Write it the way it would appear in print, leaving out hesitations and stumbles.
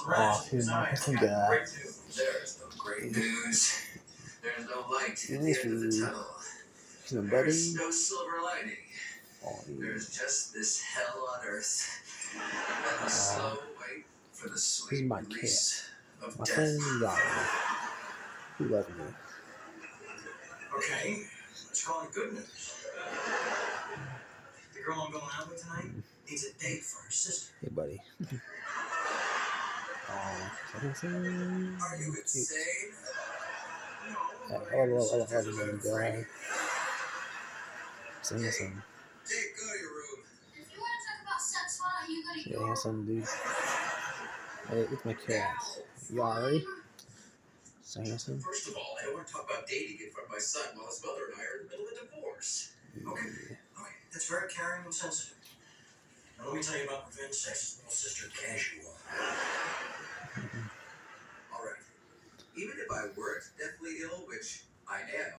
Oh, he's not looking good. There's no great news. There's no light at the end of the tunnel. There's no silver lining. Oh, There's just this hell on earth. And the slow wait for the sweet my release of my death. friend Yari, who loves me. Okay, let's call it good news. The girl I'm going out with tonight needs a date for her sister. Hey, buddy. Are you insane? No. I love him, guy. So handsome. Jake, go to your room. If you want to talk about sex, why don't you go to your Handsome dude. Hey, it's my cat. Yari. So handsome. First of all, I don't want to talk about dating in front of my son while his mother and I are in the middle of a divorce. Okay, that's very caring and sensitive. Now let me tell you about revenge sex, little sister casual. All right. Even if I weren't deathly ill, which I am,